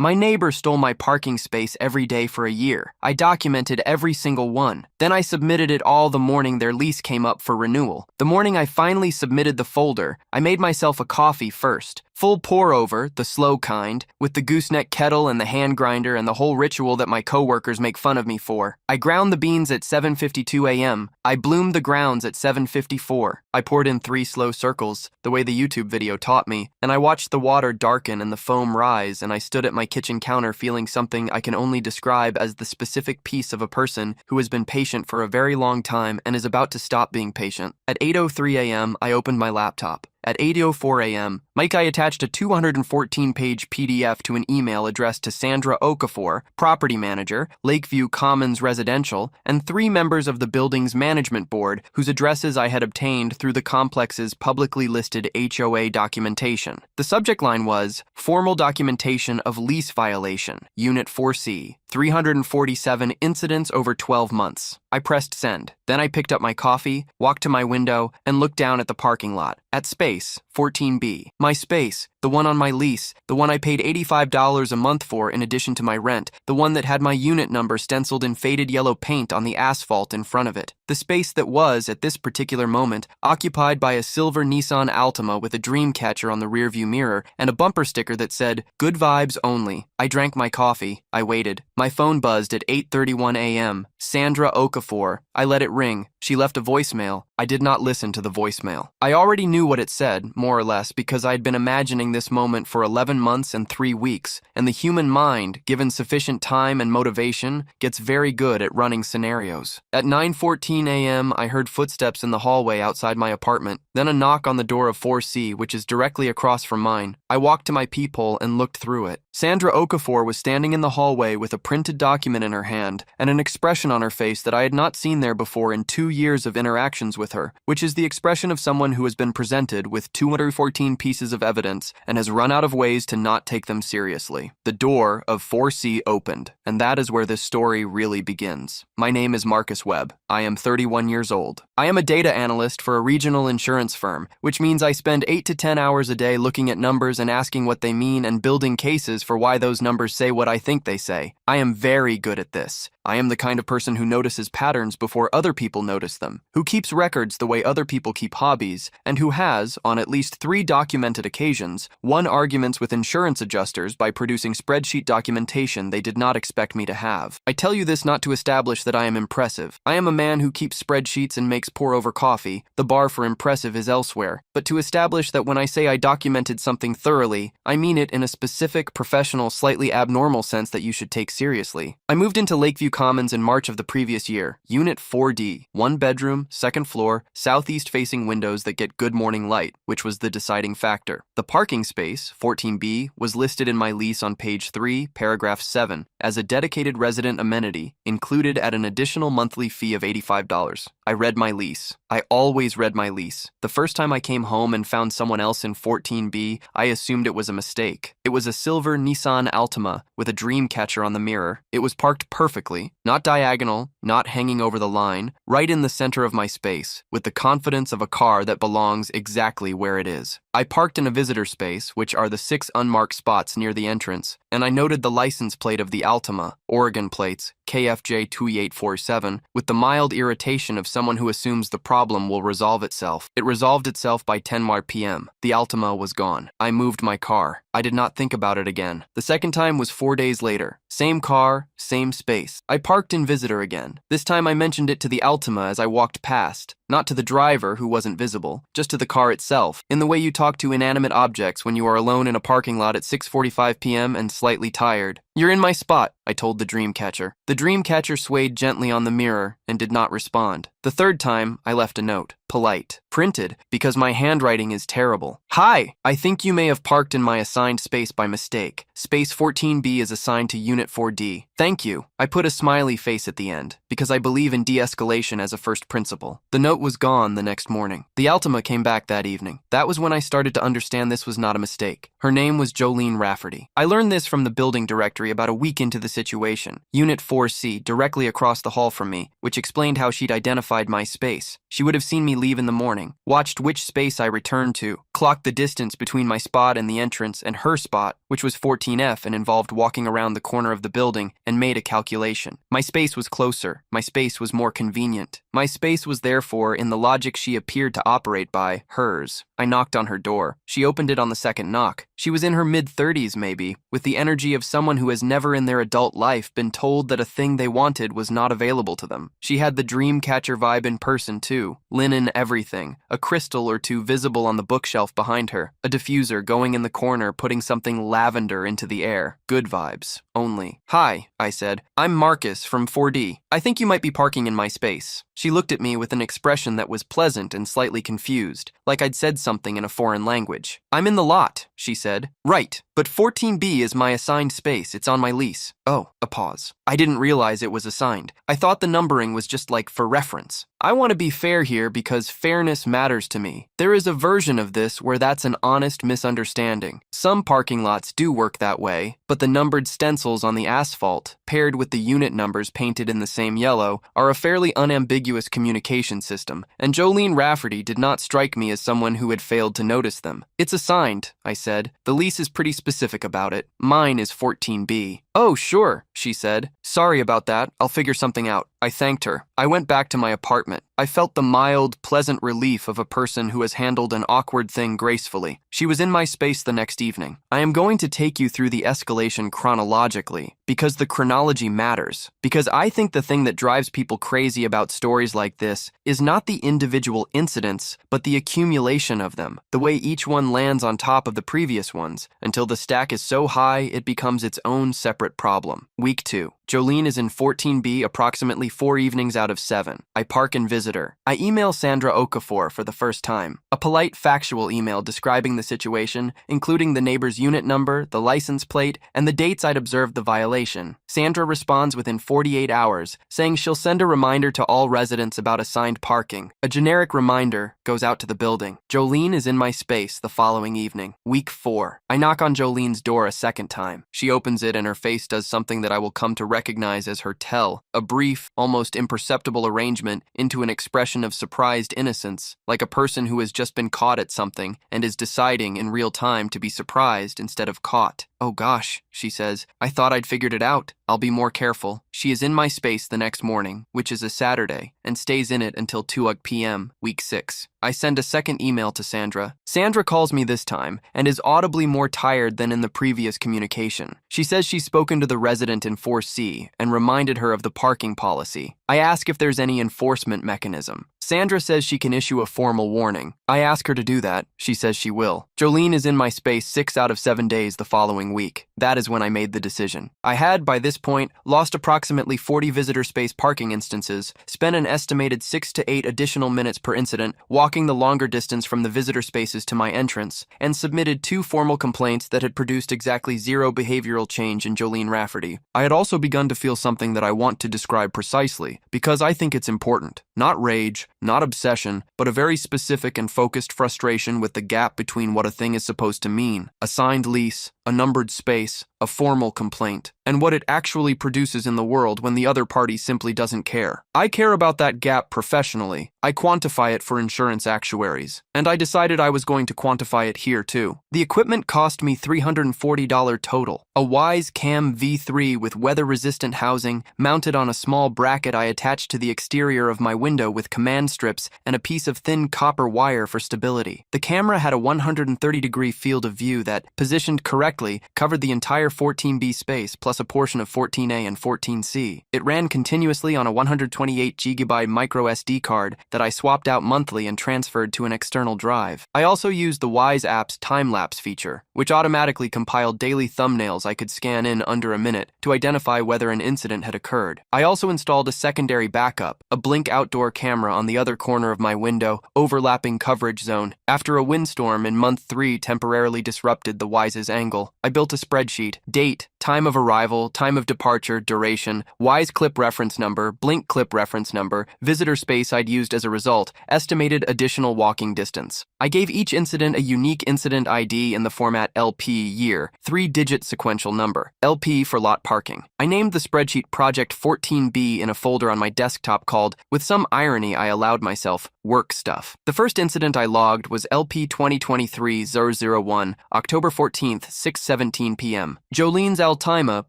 My neighbor stole my parking space every day for a year. I documented every single one. Then I submitted it all the morning their lease came up for renewal. The morning I finally submitted the folder, I made myself a coffee first. Full pour-over, the slow kind, with the gooseneck kettle and the hand grinder and the whole ritual that my coworkers make fun of me for. I ground the beans at 7:52 a.m. I bloomed the grounds at 7:54. I poured in 3 slow circles, the way the YouTube video taught me, and I watched the water darken and the foam rise, and I stood at my kitchen counter feeling something I can only describe as the specific peace of a person who has been patient for a very long time and is about to stop being patient. At 8:03 a.m., I opened my laptop. At 8:04 a.m., I attached a 214-page PDF to an email addressed to Sandra Okafor, property manager, Lakeview Commons Residential, and 3 members of the building's management board whose addresses I had obtained through the complex's publicly listed HOA documentation. The subject line was, Formal Documentation of Lease Violation, Unit 4C, 347 incidents over 12 months. I pressed send. Then I picked up my coffee, walked to my window, and looked down at the parking lot. At space 14B. My space, the one on my lease, the one I paid $85 a month for in addition to my rent, the one that had my unit number stenciled in faded yellow paint on the asphalt in front of it. The space that was, at this particular moment, occupied by a silver Nissan Altima with a dream catcher on the rearview mirror and a bumper sticker that said, Good vibes only. I drank my coffee. I waited. My phone buzzed at 8:31 a.m. Sandra Okafor. I let it ring. She left a voicemail. I did not listen to the voicemail. I already knew what it said, more or less, because I had been imagining this moment for 11 months and 3 weeks, and the human mind, given sufficient time and motivation, gets very good at running scenarios. At 9:14 a.m., I heard footsteps in the hallway outside my apartment, then a knock on the door of 4C, which is directly across from mine. I walked to my peephole and looked through it. Sandra Okafor was standing in the hallway with a printed document in her hand and an expression on her face that I had not seen there before in 2 years of interactions with her, which is the expression of someone who has been presented with 214 pieces of evidence and has run out of ways to not take them seriously. The door of 4C opened, and that is where this story really begins. My name is Marcus Webb. I am 31 years old. I am a data analyst for a regional insurance firm, which means I spend 8 to 10 hours a day looking at numbers and asking what they mean and building cases for why those numbers say what I think they say. I am very good at this. I am the kind of person who notices patterns before other people notice them, who keeps records the way other people keep hobbies, and who has, on at least 3 documented occasions, won arguments with insurance adjusters by producing spreadsheet documentation they did not expect me to have. I tell you this not to establish that I am impressive. I am a man who keeps spreadsheets and makes pour-over coffee. The bar for impressive is elsewhere. But to establish that when I say I documented something thoroughly, I mean it in a specific, professional, slightly abnormal sense that you should take seriously. I moved into Lakeview Commons in March of the previous year. Unit 4D, 1 bedroom, 2nd floor, southeast-facing windows that get good morning light, which was the deciding factor. The parking space, 14B, was listed in my lease on page 3, paragraph 7, as a dedicated resident amenity, included at an additional monthly fee of $85. I read my lease. I always read my lease. The first time I came home and found someone else in 14B, I assumed it was a mistake. It was a silver Nissan Altima with a dream catcher on the mirror. It was parked perfectly, not diagonal, not hanging over the line, right in the center of my space, with the confidence of a car that belongs exactly where it is. I parked in a visitor space, which are the 6 unmarked spots near the entrance, and I noted the license plate of the Altima, Oregon plates, KFJ2847, with the mild irritation of someone who assumes the problem will resolve itself. It resolved itself by 10 p.m. The Altima was gone. I moved my car. I did not think about it again. The second time was 4 days later. Same car, same space. I parked in visitor again. This time I mentioned it to the Altima as I walked past. Not to the driver, who wasn't visible, just to the car itself, in the way you talk to inanimate objects when you are alone in a parking lot at 6:45 p.m. and slightly tired. You're in my spot, I told the dream catcher. The dream catcher swayed gently on the mirror and did not respond. The third time, I left a note. Polite. Printed, because my handwriting is terrible. Hi! I think you may have parked in my assigned space by mistake. Space 14B is assigned to Unit 4D. Thank you. I put a smiley face at the end, because because I believe in de-escalation as a first principle. The note was gone the next morning. The Altima came back that evening. That was when I started to understand this was not a mistake. Her name was Jolene Rafferty. I learned this from the building directory about a week into the situation. Unit 4C, directly across the hall from me, which explained how she'd identified my space. She would have seen me leave in the morning, watched which space I returned to, clocked the distance between my spot and the entrance and her spot, which was 14F and involved walking around the corner of the building, and made a calculation. My space was closer. My space was more convenient. My space was therefore, in the logic she appeared to operate by, hers. I knocked on her door. She opened it on the second knock. She was in her mid-30s maybe, with the energy of someone who has never in their adult life been told that a thing they wanted was not available to them. She had the dream catcher vibe in person too. Linen everything, a crystal or two visible on the bookshelf behind her, a diffuser going in the corner putting something lavender into the air. Good vibes, only. "Hi," I said. "I'm Marcus from 4D. I think you might be parking in my space." She looked at me with an expression that was pleasant and slightly confused, like I'd said something in a foreign language. "I'm in the lot," she said. "Right, but 14B is my assigned space. It's on my lease." Oh, a pause. I didn't realize it was assigned. I thought the numbering was just like for reference. I want to be fair here because fairness matters to me. There is a version of this where that's an honest misunderstanding. Some parking lots do work that way, but the numbered stencils on the asphalt, paired with the unit numbers painted in the same yellow, are a fairly unambiguous communication system, and Jolene Rafferty did not strike me as someone who had failed to notice them. "It's assigned," I said. "The lease is pretty specific about it. Mine is 14B. "Oh, sure," she said. "Sorry about that. I'll figure something out." I thanked her. I went back to my apartment. I felt the mild, pleasant relief of a person who has handled an awkward thing gracefully. She was in my space the next evening. I am going to take you through the escalation chronologically, because the chronology matters. Because I think the thing that drives people crazy about stories like this is not the individual incidents, but the accumulation of them, the way each one lands on top of the previous ones, until the stack is so high it becomes its own separate problem. Week 2. Jolene is in 14B approximately 4 evenings out of 7. I park and visit her. I email Sandra Okafor for the first time. A polite, factual email describing the situation, including the neighbor's unit number, the license plate, and the dates I'd observed the violation. Sandra responds within 48 hours, saying she'll send a reminder to all residents about assigned parking. A generic reminder goes out to the building. Jolene is in my space the following evening. Week 4. I knock on Jolene's door a second time. She opens it and her face does something that I will come to recognize as her tell, a brief, almost imperceptible arrangement into an expression of surprised innocence, like a person who has just been caught at something and is deciding in real time to be surprised instead of caught. "Oh gosh," she says, "I thought I'd figured it out. I'll be more careful." She is in my space the next morning, which is a Saturday, and stays in it until 2 p.m., week 6. I send a second email to Sandra. Sandra calls me this time, and is audibly more tired than in the previous communication. She says she's spoken to the resident in 4C and reminded her of the parking policy. I ask if there's any enforcement mechanism. Sandra says she can issue a formal warning. I ask her to do that. She says she will. Jolene is in my space 6 out of 7 days the following week. That is when I made the decision. I had, by this point, lost approximately 40 visitor space parking instances, spent an estimated 6 to 8 additional minutes per incident walking the longer distance from the visitor spaces to my entrance, and submitted 2 formal complaints that had produced exactly 0 behavioral change in Jolene Rafferty. I had also begun to feel something that I want to describe precisely, because I think it's important. Not rage, not obsession, but a very specific and focused frustration with the gap between what a thing is supposed to mean, a signed lease, a numbered space, a formal complaint, and what it actually produces in the world when the other party simply doesn't care. I care about that gap professionally. I quantify it for insurance actuaries, and I decided I was going to quantify it here too. The equipment cost me $340 total. A Wise Cam V3 with weather-resistant housing mounted on a small bracket I attached to the exterior of my window with command strips and a piece of thin copper wire for stability. The camera had a 130-degree field of view that, positioned correctly, covered the entire 14B space plus a portion of 14A and 14C. It ran continuously on a 128GB micro SD card that I swapped out monthly and transferred to an external drive. I also used the Wise app's time-lapse feature, which automatically compiled daily thumbnails I could scan in under a minute to identify whether an incident had occurred. I also installed a secondary backup, a Blink outdoor camera on the other corner of my window, overlapping coverage zone. After a windstorm in month 3 temporarily disrupted the Wise's angle, I built a spreadsheet, date, time of arrival, arrival, time of departure, duration, Wise clip reference number, Blink clip reference number, visitor space I'd used as a result, estimated additional walking distance. I gave each incident a unique incident ID in the format LP year, 3-digit sequential number, LP for lot parking. I named the spreadsheet Project 14B in a folder on my desktop called, with some irony I allowed myself, work stuff. The first incident I logged was LP 2023-001, October 14th, 6:17 p.m. Jolene's Altima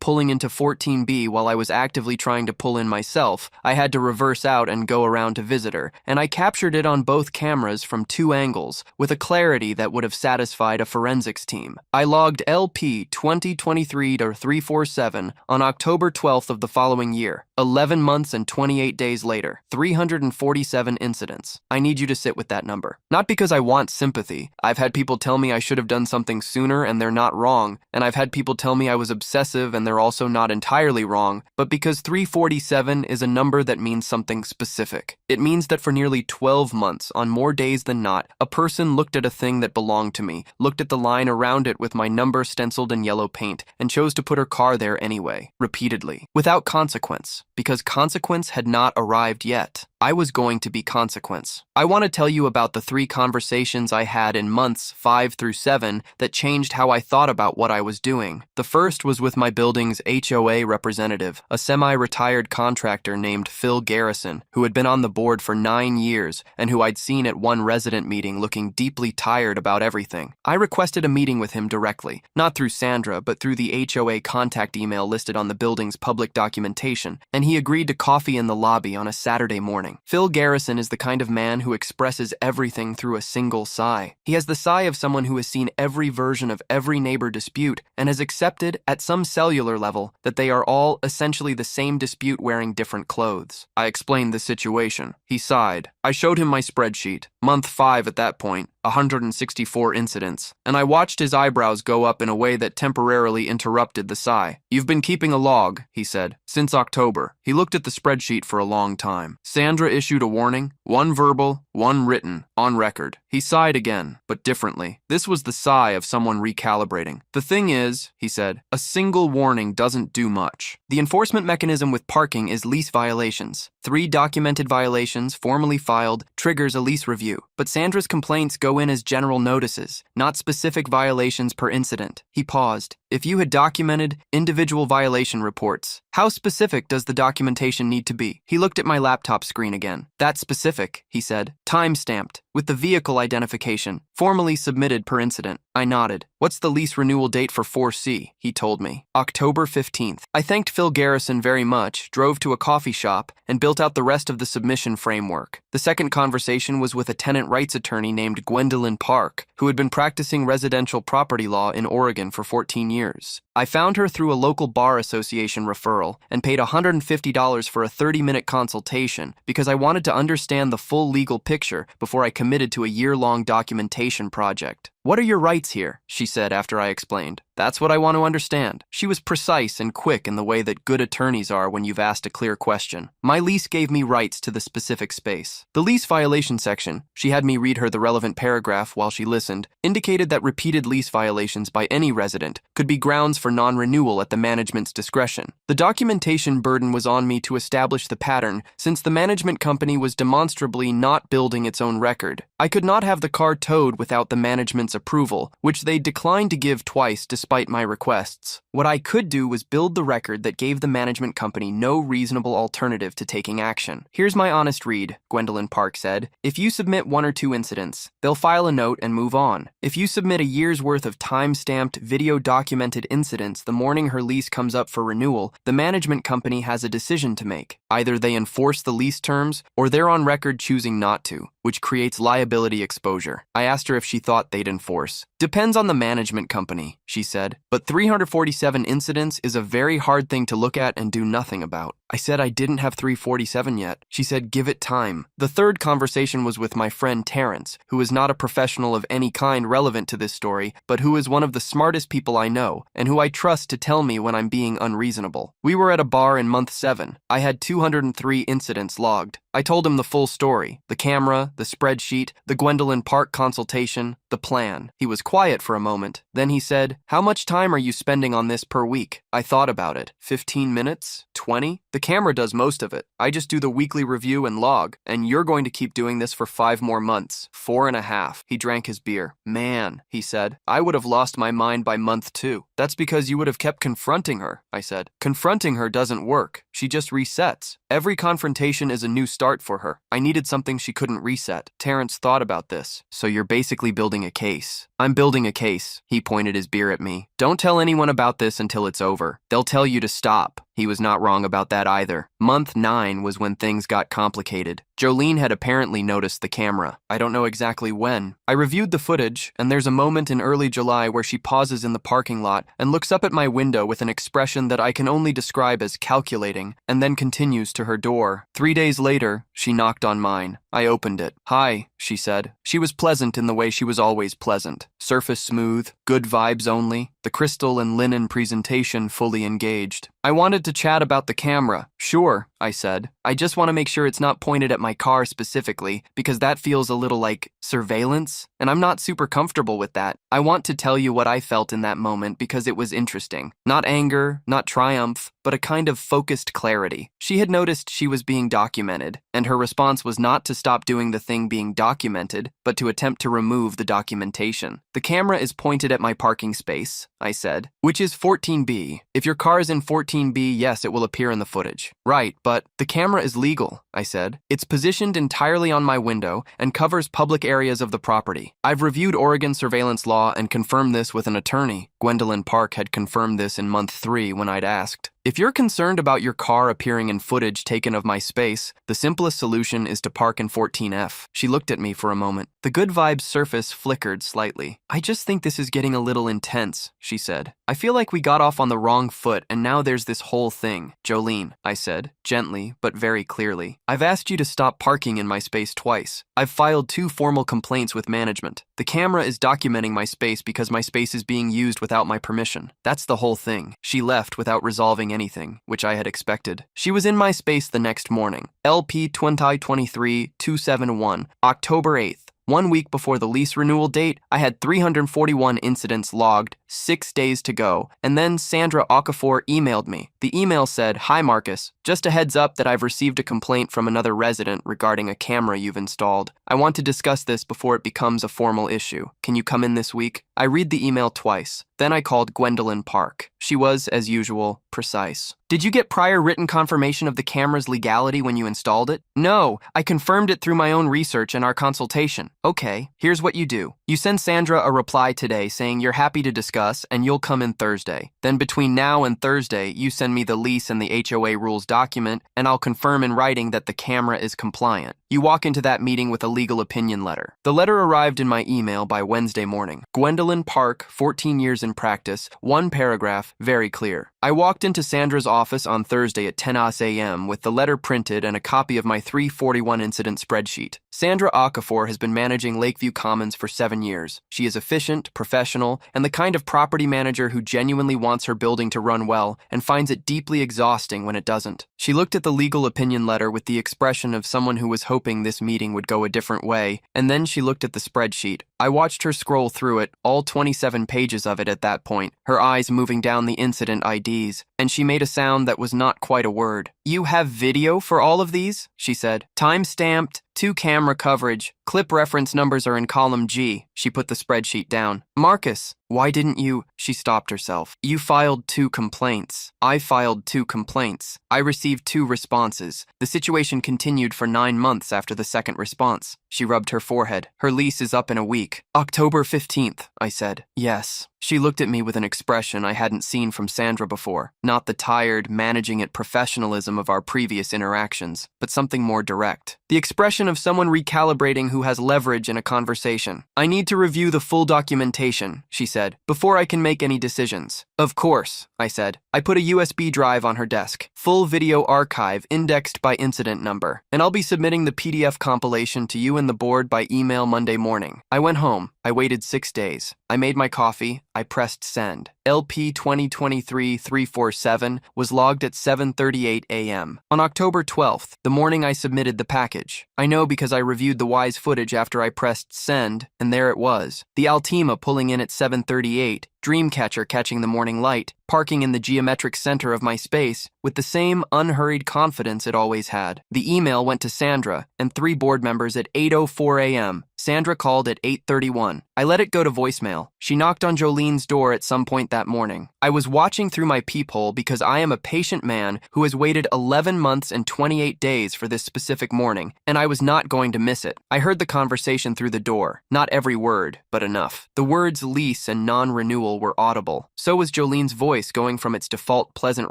pulling into 14B while I was actively trying to pull in myself. I had to reverse out and go around to visit her, and I captured it on both cameras from 2 angles with a clarity that would have satisfied a forensics team. I logged LP 2023-347 on October 12th of the following year, 11 months and 28 days later, 347 incidents. I need you to sit with that number. Not because I want sympathy. I've had people tell me I should have done something sooner and they're not wrong, and I've had people tell me I was obsessive and they're also not entirely wrong, but because 347 is a number that means something specific. It means that for nearly 12 months, on more days than not, a person looked at a thing that belonged to me, looked at the line around it with my number stenciled in yellow paint, and chose to put her car there anyway, repeatedly, without consequence, because consequence had not arrived yet. I was going to be consequence. I want to tell you about the 3 conversations I had in months 5 through 7 that changed how I thought about what I was doing. The first was with my building's HOA representative, a semi-retired contractor named Phil Garrison, who had been on the board for 9 years and who I'd seen at one resident meeting looking deeply tired about everything. I requested a meeting with him directly, not through Sandra, but through the HOA contact email listed on the building's public documentation, and he agreed to coffee in the lobby on a Saturday morning. Phil Garrison is the kind of man who expresses everything through a single sigh. He has the sigh of someone who has seen every version of every neighbor dispute and has accepted, at some cellular level, that they are all essentially the same dispute wearing different clothes. I explained the situation. He sighed. I showed him my spreadsheet. Month 5 at that point, 164 incidents, and I watched his eyebrows go up in a way that temporarily interrupted the sigh. "You've been keeping a log," he said, "since October." He looked at the spreadsheet for a long time. Sandra issued a warning, 1 verbal, 1 written, on record. He sighed again, but differently. This was the sigh of someone recalibrating. "The thing is," he said, "a single warning doesn't do much. The enforcement mechanism with parking is lease violations. 3 documented violations, formally filed, triggers a lease review. But Sandra's complaints go in as general notices, not specific violations per incident." He paused. "If you had documented individual violation reports, how specific does the documentation need to be?" He looked at my laptop screen again. "That's specific," he said. "Time-stamped, with the vehicle identification, formally submitted per incident." I nodded. "What's the lease renewal date for 4C? He told me. October 15th. I thanked Phil Garrison very much, drove to a coffee shop, and built out the rest of the submission framework. The second conversation was with a tenant rights attorney named Gwendolyn Park, who had been practicing residential property law in Oregon for 14 years. I found her through a local bar association referral and paid $150 for a 30-minute consultation because I wanted to understand the full legal picture before I committed to a year-long documentation project. "What are your rights here?" she said after I explained. "That's what I want to understand." She was precise and quick in the way that good attorneys are when you've asked a clear question. My lease gave me rights to the specific space. The lease violation section, she had me read her the relevant paragraph while she listened, indicated that repeated lease violations by any resident could be grounds for non-renewal at the management's discretion. The documentation burden was on me to establish the pattern since the management company was demonstrably not building its own record. I could not have the car towed without the management's approval, which they declined to give twice despite my requests. What I could do was build the record that gave the management company no reasonable alternative to taking action. "Here's my honest read," Gwendolyn Park said. "If you submit 1 or 2 incidents, they'll file a note and move on. If you submit a year's worth of time-stamped, video-documented incidents the morning her lease comes up for renewal, the management company has a decision to make. Either they enforce the lease terms, or they're on record choosing not to, which creates liability exposure." I asked her if she thought they'd enforce. "Depends on the management company," she said, "but 347 incidents is a very hard thing to look at and do nothing about." I said I didn't have 347 yet. She said, "Give it time." The third conversation was with my friend Terrence, who is not a professional of any kind relevant to this story, but who is one of the smartest people I know, and who I trust to tell me when I'm being unreasonable. We were at a bar in month 7. I had 203 incidents logged. I told him the full story: the camera, the spreadsheet, the Gwendolyn Park consultation, The plan. He was quiet for a moment. Then he said, "How much time are you spending on this per week?" I thought about it. 15 minutes? 20? The camera does most of it. I just do the weekly review and log, and you're going to keep doing this for 5 more months. 4.5. He drank his beer. "Man," he said, "I would have lost my mind by month 2. "That's because you would have kept confronting her," I said. "Confronting her doesn't work. She just resets. Every confrontation is a new start for her. I needed something she couldn't reset." Terrence thought about this. "So you're basically building a case." "I'm building a case." He pointed his beer at me. "Don't tell anyone about this until it's over. They'll tell you to stop." He was not wrong about that either. Month 9 was when things got complicated. Jolene had apparently noticed the camera. I don't know exactly when. I reviewed the footage, and there's a moment in early July where she pauses in the parking lot and looks up at my window with an expression that I can only describe as calculating, and then continues to her door. 3 days later, she knocked on mine. I opened it. "Hi," she said. She was pleasant in the way she was always pleasant. Surface smooth, good vibes only, the crystal and linen presentation fully engaged. "I wanted to chat about the camera." "Sure," I said. "I just want to make sure it's not pointed at my car specifically, because that feels a little like surveillance, and I'm not super comfortable with that. I want to tell you what I felt in that moment because it was interesting. Not anger, not triumph, but a kind of focused clarity. She had noticed she was being documented, and her response was not to stop doing the thing being documented, but to attempt to remove the documentation. "The camera is pointed at my parking space," I said, "which is 14B. If your car is in 14B, yes, it will appear in the footage." "Right, but the camera is legal," I said. "It's positioned entirely on my window and covers public areas of the property. I've reviewed Oregon surveillance law and confirmed this with an attorney." Gwendolyn Park had confirmed this in month 3 when I'd asked. "If you're concerned about your car appearing in footage taken of my space, the simplest solution is to park in 14F. She looked at me for a moment. The good vibes surface flickered slightly. "I just think this is getting a little intense," she said. "I feel like we got off on the wrong foot and now there's this whole thing." "Jolene," I said, gently but very clearly, "I've asked you to stop parking in my space twice. I've filed 2 formal complaints with management. The camera is documenting my space because my space is being used without my permission. That's the whole thing." She left without resolving anything, which I had expected. She was in my space the next morning. LP 2023-271, October 8th. 1 week before the lease renewal date, I had 341 incidents logged, 6 days to go, and then Sandra Okafor emailed me. The email said, "Hi Marcus, just a heads up that I've received a complaint from another resident regarding a camera you've installed. I want to discuss this before it becomes a formal issue. Can you come in this week?" I read the email twice. Then I called Gwendolyn Park. She was, as usual, precise. "Did you get prior written confirmation of the camera's legality when you installed it?" "No, I confirmed it through my own research and our consultation." "Okay, here's what you do. You send Sandra a reply today saying you're happy to discuss and you'll come in Thursday. Then between now and Thursday, you send me the lease and the HOA rules document, and I'll confirm in writing that the camera is compliant. You walk into that meeting with a legal opinion letter." The letter arrived in my email by Wednesday morning. Gwendolyn Park, 14 years in practice, 1 paragraph, very clear. I walked into Sandra's office on Thursday at 10 a.m. with the letter printed and a copy of my 341 incident spreadsheet. Sandra Okafor has been managing Lakeview Commons for 7 years. She is efficient, professional, and the kind of property manager who genuinely wants her building to run well and finds it deeply exhausting when it doesn't. She looked at the legal opinion letter with the expression of someone who was hoping this meeting would go a different way, and then she looked at the spreadsheet. I watched her scroll through it, all 27 pages of it at that point, her eyes moving down the incident IDs, and she made a sound that was not quite a word. "You have video for all of these?" she said. "Time-stamped, 2 camera coverage, clip reference numbers are in column G." She put the spreadsheet down. "Marcus, why didn't you?" She stopped herself. "You filed 2 complaints. I filed 2 complaints. I received 2 responses. The situation continued for 9 months after the second response." She rubbed her forehead. "Her lease is up in a week." "October 15th, I said. "Yes." She looked at me with an expression I hadn't seen from Sandra before. Not the tired, managing it professionalism of our previous interactions, but something more direct. The expression of someone recalibrating who has leverage in a conversation. "I need to review the full documentation," she said, "before I can make any decisions." "Of course," I said. I put a USB drive on her desk. "Full video archive indexed by incident number. And I'll be submitting the PDF compilation to you and the board by email Monday morning." I went home. I I waited 6 days. I made my coffee. I pressed send. LP 2023-347 was logged at 7:38 a.m. On October 12th, the morning I submitted the package. I know because I reviewed the Wise footage after I pressed send, and there it was. The Altima pulling in at 7:38, Dreamcatcher catching the morning light, parking in the geometric center of my space with the same unhurried confidence it always had. The email went to Sandra and 3 board members at 8:04 a.m. Sandra called at 8:31. I let it go to voicemail. She knocked on Jolene's door at some point that morning. I was watching through my peephole because I am a patient man who has waited 11 months and 28 days for this specific morning, and I was not going to miss it. I heard the conversation through the door. Not every word, but enough. The words lease and non-renewal were audible. So was Jolene's voice going from its default pleasant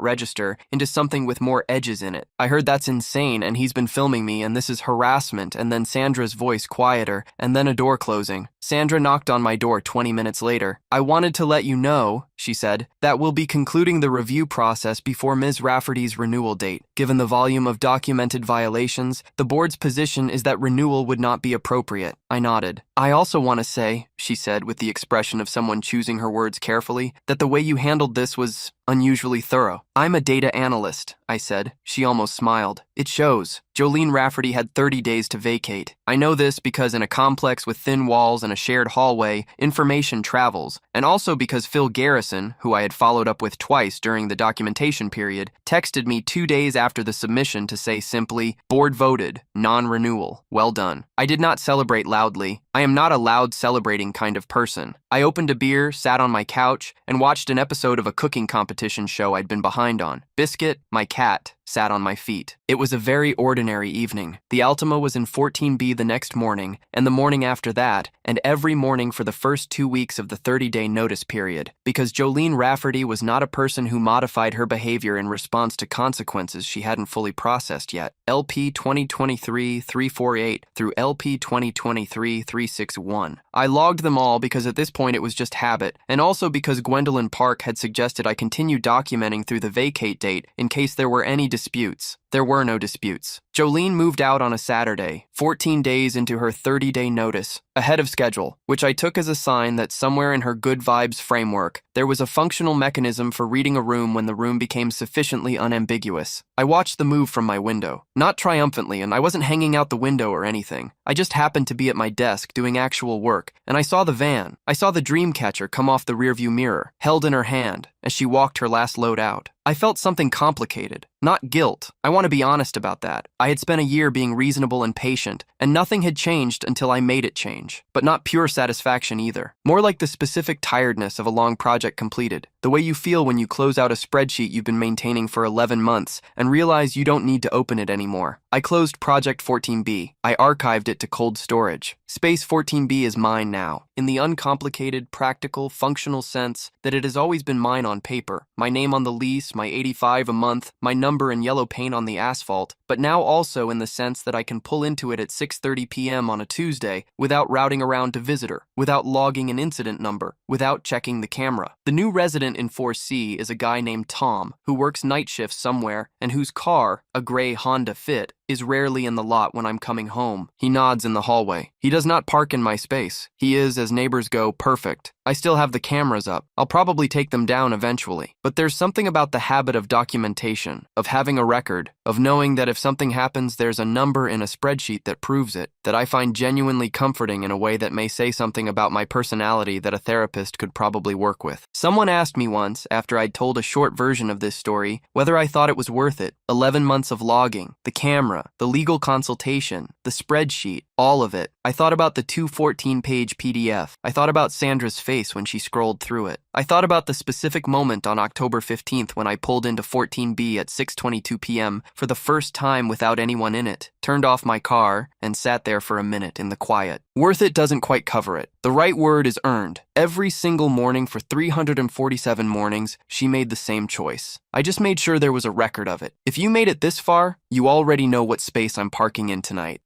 register into something with more edges in it. I heard that's insane and he's been filming me and this is harassment, and then Sandra's voice quieter, and then a door closing. Sandra knocked on my door 20 minutes later. I wanted to let you know, she said, that we'll be concluding the review process before Ms. Rafferty's renewal date. Given the volume of documented violations, the board's position is that renewal would not be appropriate. I nodded. I also want to say, she said with the expression of someone choosing her words carefully, that the way you handled this was unusually thorough. I'm a data analyst, I said. She almost smiled. It shows. Jolene Rafferty had 30 days to vacate. I know this because in a complex with thin walls and a shared hallway, information travels, and also because Phil Garrison, who I had followed up with twice during the documentation period, texted me 2 days after the submission to say simply, board voted, non-renewal, well done. I did not celebrate loudly. I am not a loud celebrating kind of person. I opened a beer, sat on my couch, and watched an episode of a cooking competition show I'd been behind on. Biscuit, my cat, sat on my feet. It was a very ordinary evening. The Altima was in 14B the next morning, and the morning after that, and every morning for the first 2 weeks of the 30-day notice period, because Jolene Rafferty was not a person who modified her behavior in response to consequences she hadn't fully processed yet. LP 2023-348 through LP 2023-361. I logged them all because at this point it was just habit, and also because Gwendolyn Park had suggested I continue documenting through the vacate date in case there were any disputes. There were no disputes. Jolene moved out on a Saturday, 14 days into her 30-day notice, ahead of schedule, which I took as a sign that somewhere in her good vibes framework, there was a functional mechanism for reading a room when the room became sufficiently unambiguous. I watched the move from my window, not triumphantly, and I wasn't hanging out the window or anything. I just happened to be at my desk doing actual work, and I saw the van. I saw the Dreamcatcher come off the rearview mirror, held in her hand, as she walked her last load out. I felt something complicated, not guilt. I want to be honest about that. I had spent a year being reasonable and patient, and nothing had changed until I made it change. But not pure satisfaction either. More like the specific tiredness of a long project completed. The way you feel when you close out a spreadsheet you've been maintaining for 11 months and realize you don't need to open it anymore. I closed Project 14B. I archived it to cold storage. Space 14B is mine now, in the uncomplicated, practical, functional sense that it has always been mine on paper. My name on the lease, my $85 a month, my number in yellow paint on the asphalt, but now also in the sense that I can pull into it at 6:30 p.m. on a Tuesday without routing around to visitor, without logging an incident number, without checking the camera. The new resident in 4C is a guy named Tom, who works night shifts somewhere and whose car, a gray Honda Fit, is rarely in the lot when I'm coming home. He nods in the hallway. He does not park in my space. He is, as neighbors go, perfect. I still have the cameras up. I'll probably take them down eventually. But there's something about the habit of documentation, of having a record, of knowing that if something happens there's a number in a spreadsheet that proves it, that I find genuinely comforting in a way that may say something about my personality that a therapist could probably work with. Someone asked me once, after I'd told a short version of this story, whether I thought it was worth it. 11 months of logging, the camera, the legal consultation, the spreadsheet, all of it. I thought about the 214-page PDF. I thought about Sandra's face when she scrolled through it. I thought about the specific moment on October 15th when I pulled into 14B at 6:22 p.m. for the first time without anyone in it, turned off my car, and sat there for a minute in the quiet. Worth it doesn't quite cover it. The right word is earned. Every single morning for 347 mornings, she made the same choice. I just made sure there was a record of it. If you made it this far, you already know what space I'm parking in tonight.